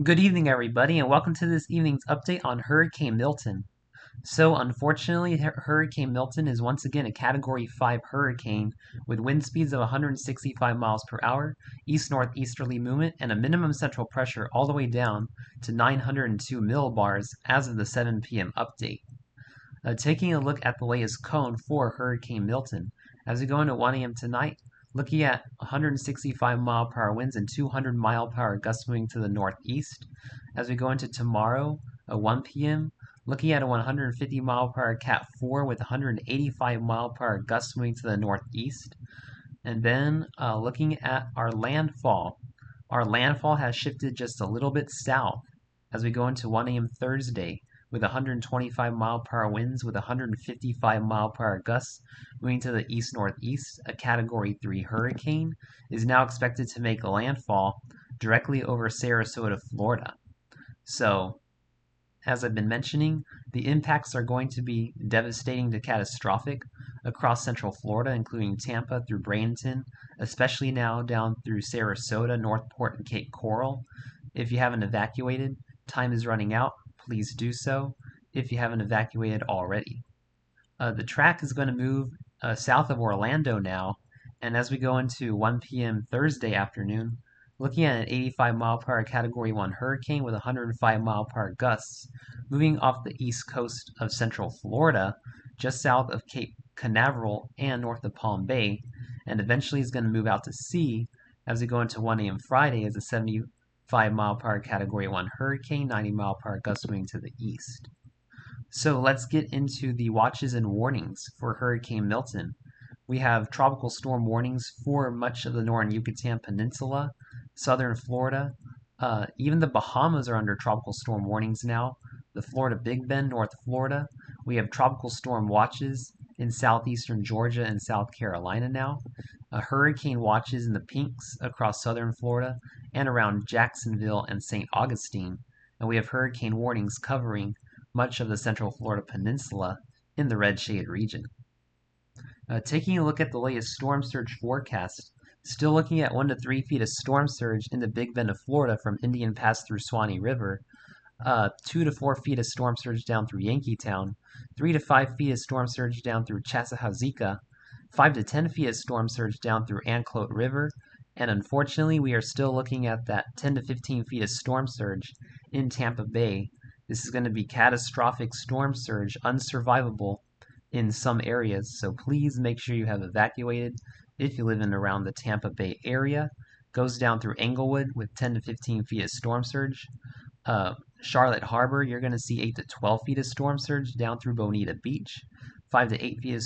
Good evening, everybody, and welcome to this evening's update on Hurricane Milton. So, unfortunately, Hurricane Milton is once again a Category 5 hurricane with wind speeds of 165 miles per hour, east-northeasterly movement, and a minimum central pressure all the way down to 902 millibars as of the 7 p.m. update. Taking a look at the latest cone for Hurricane Milton, as we go into 1 a.m. tonight, looking at 165 mile per hour winds and 200 mile per hour gusts moving to the northeast. As we go into tomorrow, 1 p.m., looking at a 150 mile per hour Cat 4 with 185 mile per hour gusts moving to the northeast. And then looking at our landfall. Our landfall has shifted just a little bit south as we go into 1 a.m. Thursday with 125 mile per hour winds with 155 mile per hour gusts moving to the east-northeast. A Category 3 hurricane is now expected to make landfall directly over Sarasota, Florida. So, as I've been mentioning, the impacts are going to be devastating to catastrophic across central Florida, including Tampa through Bradenton, especially now down through Sarasota, Northport, and Cape Coral. If you haven't evacuated, time is running out. Please do so if you haven't evacuated already. The track is going to move south of Orlando now, and as we go into 1 p.m. Thursday afternoon, looking at an 85 mile per hour Category 1 hurricane with 105 mile per hour gusts, moving off the east coast of central Florida, just south of Cape Canaveral and north of Palm Bay, and eventually is going to move out to sea as we go into 1 a.m. Friday as a 75 mile per hour Category 1 hurricane, 90 mile per hour gusts moving to the east. So let's get into the watches and warnings for Hurricane Milton. We have tropical storm warnings for much of the northern Yucatan Peninsula, southern Florida. Even the Bahamas are under tropical storm warnings now. The Florida Big Bend, North Florida. We have tropical storm watches in southeastern Georgia and South Carolina now. Hurricane watches in the pinks across southern Florida and around Jacksonville and St. Augustine. And we have hurricane warnings covering much of the central Florida peninsula in the red shaded region. Taking a look at the latest storm surge forecast, still looking at 1 to 3 feet of storm surge in the Big Bend of Florida from Indian Pass through Swanee River, 2 to 4 feet of storm surge down through Yankeetown, 3 to 5 feet of storm surge down through Chattahoochee, 5 to 10 feet of storm surge down through Anclote River, and unfortunately we are still looking at that 10 to 15 feet of storm surge in Tampa Bay. This is going to be catastrophic storm surge, unsurvivable in some areas, so please make sure you have evacuated if you live in and around the Tampa Bay area. Goes down through Englewood with 10 to 15 feet of storm surge. Charlotte Harbor, you're going to see 8 to 12 feet of storm surge down through Bonita Beach. 5 to 8 feet of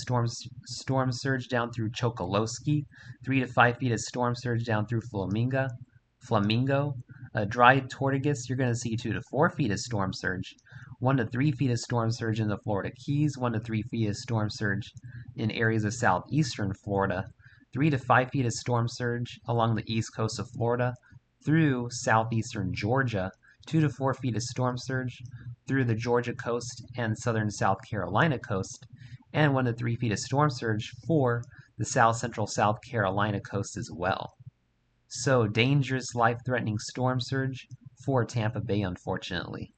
storm surge down through Chokoloskee. 3 to 5 feet of storm surge down through Flamingo. Dry Tortugas, you're going to see 2 to 4 feet of storm surge. 1 to 3 feet of storm surge in the Florida Keys. 1 to 3 feet of storm surge in areas of southeastern Florida. 3 to 5 feet of storm surge along the east coast of Florida through southeastern Georgia. 2 to 4 feet of storm surge through the Georgia coast and southern South Carolina coast. And 1 to 3 feet of storm surge for the south central South Carolina coast as well. So, dangerous, life-threatening storm surge for Tampa Bay, unfortunately.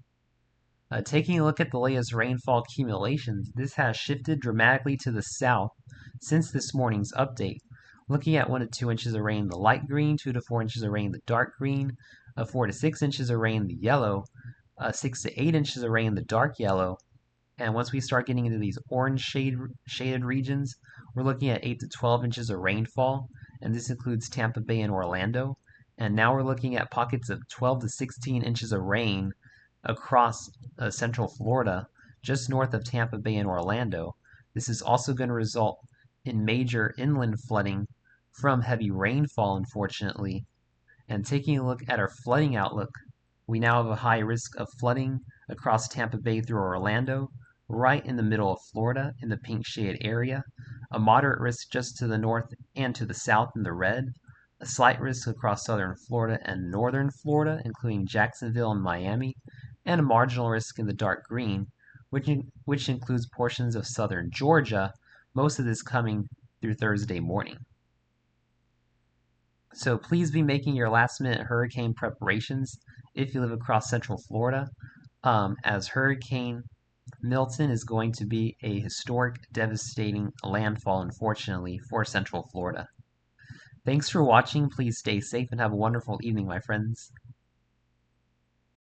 Taking a look at the latest rainfall accumulations, this has shifted dramatically to the south since this morning's update. Looking at 1 to 2 inches of rain in the light green, 2 to 4 inches of rain in the dark green, 4 to 6 inches of rain in the yellow, 6 to 8 inches of rain in the dark yellow. And once we start getting into these orange shaded regions, we're looking at 8 to 12 inches of rainfall, and this includes Tampa Bay and Orlando. And now we're looking at pockets of 12 to 16 inches of rain across central Florida, just north of Tampa Bay and Orlando. This is also going to result in major inland flooding from heavy rainfall, unfortunately. And taking a look at our flooding outlook, we now have a high risk of flooding across Tampa Bay through Orlando, right in the middle of Florida in the pink shaded area, a moderate risk just to the north and to the south in the red, a slight risk across southern Florida and northern Florida, including Jacksonville and Miami, and a marginal risk in the dark green, which includes portions of southern Georgia, most of this coming through Thursday morning. So please be making your last minute hurricane preparations if you live across Central Florida, as Hurricane Milton is going to be a historic, devastating landfall, unfortunately, for Central Florida. Thanks for watching. Please stay safe and have a wonderful evening, my friends.